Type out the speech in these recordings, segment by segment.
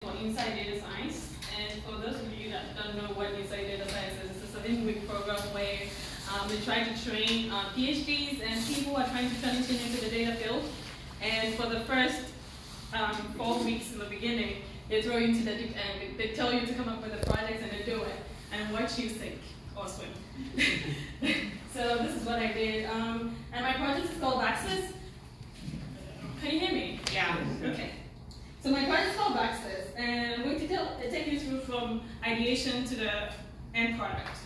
for Inside Data Science. And for those of you that don't know what Inside Data Science is, it's a 7-week program where we try to train PhDs and people who are trying to transition into the data field. And for the first 4 weeks in the beginning, they throw you into the deep end. They tell you to come up with a project and then do it, and watch you sink or swim. So this is what I did. And my project is called Access. Can you hear me? Yeah. Okay. So my project is called Access, and I'm going to take you through from ideation to the end product.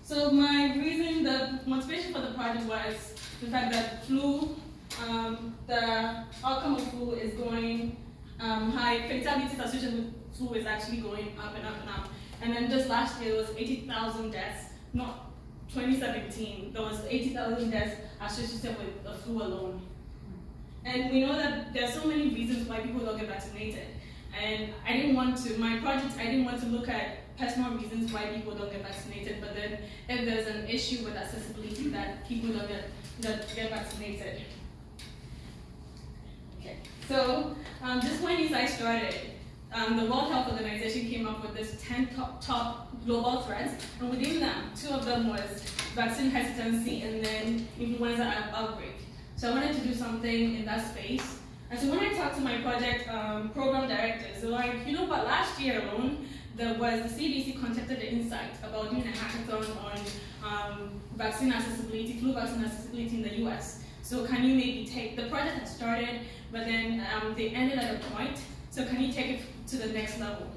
So my reason, the motivation for the project was the fact that flu, the outcome of flu is going high. Fatality associated with flu is actually going up and up and up. And then just last year, there was 80,000 deaths. Not 2017, there was 80,000 deaths associated with the flu alone. And we know that there are so many reasons why people don't get vaccinated. And I didn't want to, my project, I didn't want to look at personal reasons why people don't get vaccinated, but then if there's an issue with accessibility that people don't get vaccinated. Okay. So just when I started, the World Health Organization came up with this 10 top global threats, and within them, 2 of them was vaccine hesitancy and then influenza outbreak. So I wanted to do something in that space. And so when I talked to my project program directors, they're like, you know what, last year alone, there was the CDC contacted the Insight about doing a hackathon on vaccine accessibility, flu vaccine accessibility in the US. So can you maybe take, the project had started, but then they ended at a point, so can you take it to the next level?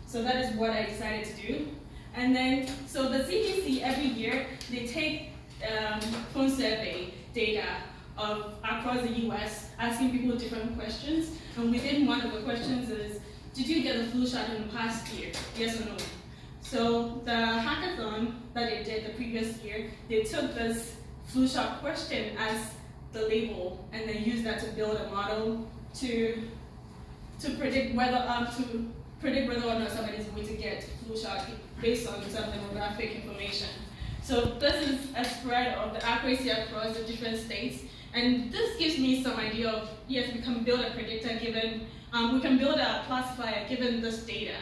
So that is what I decided to do. And then, so the CDC every year, they take phone survey data across the US, asking people different questions. And within one of the questions is, did you get the flu shot in the past year? Yes or no? So the hackathon that they did the previous year, they took this flu shot question as the label and then used that to build a model to predict whether or not somebody is going to get flu shot based on some demographic information. So this is a spread of the accuracy across the different states. And this gives me some idea of, yes, we can build a predictor given, we can build a classifier given this data.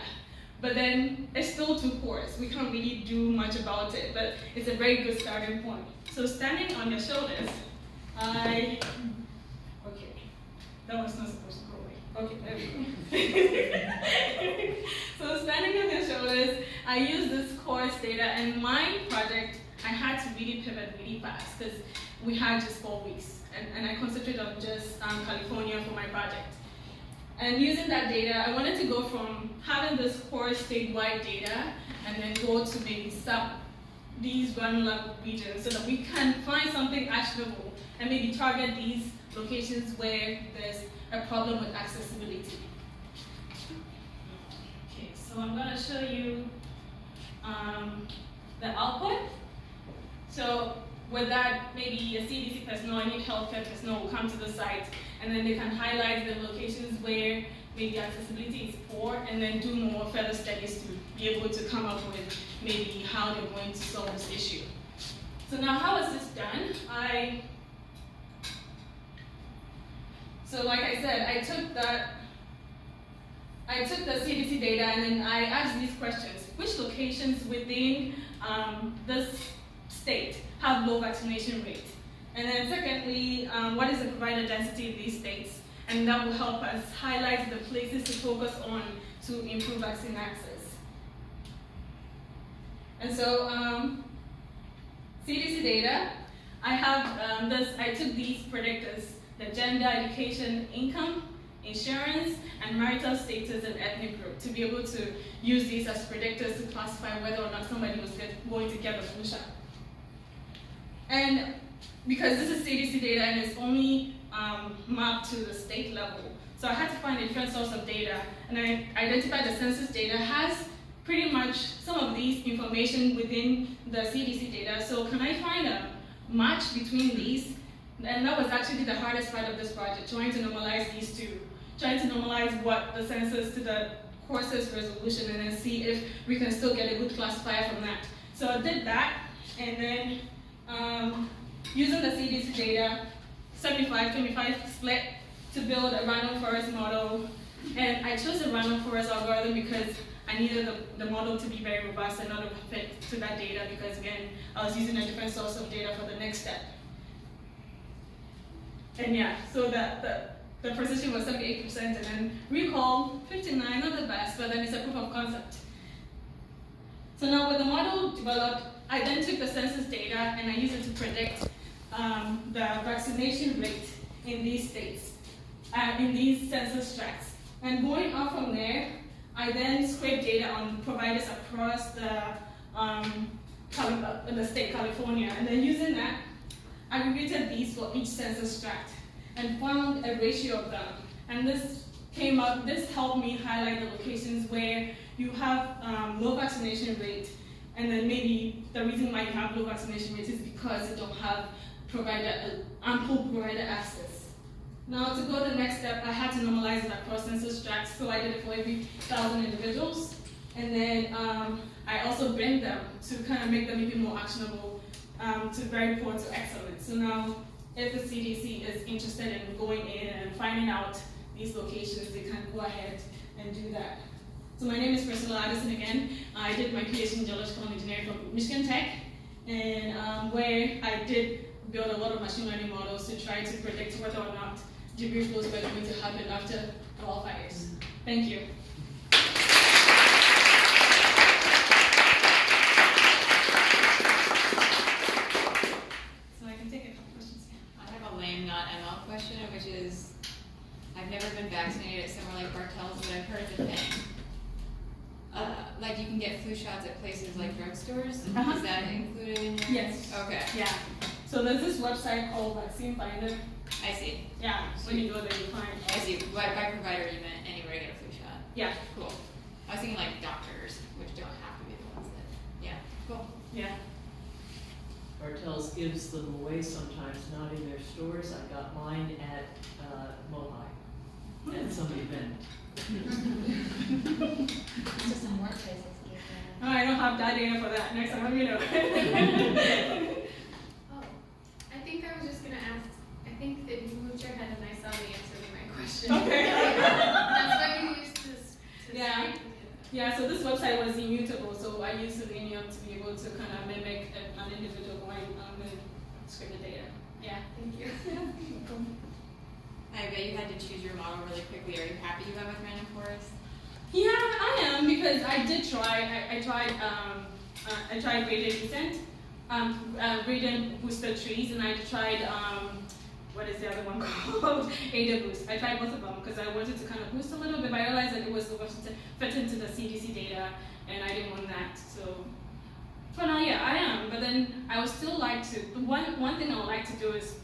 But then it's still too coarse. We can't really do much about it, but it's a very good starting point. So standing on your shoulders, okay, that was not supposed to go away. Okay, there we go. So standing on your shoulders, I use this coarse data, and my project, I had to really pivot really fast because we had just 4 weeks. And I concentrated on just California for my project. And using that data, I wanted to go from having this core statewide data and then go to maybe these granular regions so that we can find something actionable and maybe target these locations where there's a problem with accessibility. Okay, so I'm going to show you the output. So with that, maybe a CDC personnel, any healthcare personnel will come to the site, and then they can highlight the locations where maybe accessibility is poor, and then do more further studies to be able to come up with maybe how they're going to solve this issue. So now, how is this done? So like I said, I took the CDC data, and then I asked these questions: which locations within this state have low vaccination rate? And then secondly, what is the provider density in these states? And that will help us highlight the places to focus on to improve vaccine access. And so CDC data, I took these predictors: the gender, education, income, insurance, and marital status and ethnic group, to be able to use these as predictors to classify whether or not somebody was going to get a flu shot. And because this is CDC data and it's only mapped to the state level, so I had to find a different source of data, and I identified the census data has pretty much some of these information within the CDC data. So can I find a match between these? And that was actually the hardest part of this project, trying to normalize these two, trying to normalize what the census to the course's resolution, and then see if we can still get a good classifier from that. So I did that, and then using the CDC data, 75-25 split, to build a random forest model And I chose the random forest algorithm because I needed the model to be very robust and not fit to that data because, again, I was using a different source of data for the next step. And yeah, so the precision was 78%, and then recall 59, not the best, but then it's a proof of concept. So now with the model developed, I then took the census data and I used it to predict the vaccination rate in these states, in these census tracts. And going up from there, I then scraped data on providers across the state, California, and then using that, aggregated these for each census tract and found a ratio of them. And this helped me highlight the locations where you have low vaccination rate, and then maybe the reason why you have low vaccination rate is because you don't have ample provider access. Now to go to the next step, I had to normalize it across census tracts, so I did it for every 1,000 individuals, and then I also bring them to kind of make them even more actionable, to very poor to excellent. So now, if the CDC is interested in going in and finding out these locations, they can go ahead and do that. So my name is Priscilla Addison again. I did my PhD in geological engineering from Michigan Tech, and where I did build a lot of machine learning models to try to predict whether or not debris flows were going to happen after wildfires. Thank you. So I can take a couple questions. I have a lame, not ML question, which is, I've never been vaccinated somewhere like Bartell's, but I've heard it's a thing. Like you can get flu shots at places like drugstores. Is that included in your? Yes. Okay. Yeah. So there's this website called Vaccine Finder. I see. Yeah. When you go there, you find. I see. By provider, you meant anywhere to get a flu shot. Yeah. Cool. I was thinking like doctors, which don't have to be the ones that. Yeah. Cool. Yeah. Bartell's gives them away sometimes, not in their stores. I got mine at Mohi at some event. Just some workplaces give Oh, I don't have that data for that. Next time, let me know. Oh, I think I was just gonna ask. I think that you moved your head and I saw the answer to my question. Okay. That's what you used to Yeah. speak. Yeah, so this website was immutable, so I used Selenium to be able to kind of mimic an individual going and scrape the data. Yeah. Thank you. I bet you had to choose your model really quickly. Are you happy you went with random forest? Yeah, I am, because I did try. I tried gradient descent, gradient boosted trees, and I tried what is the other one called? ADA boost. I tried both of them because I wanted to kind of boost a little bit, but I realized that it was fit into the CDC data, and I didn't want that. So for now, yeah, I am. But then I would still like to. One thing I would like to do is,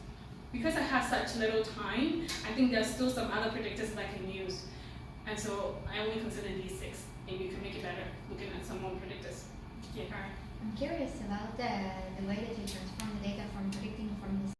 because I have such little time, I think there's still some other predictors that I can use. And so I only consider these 6. Maybe you can make it better looking at some more predictors. Yeah, Karen. I'm curious about the way that you transform the data from predicting from the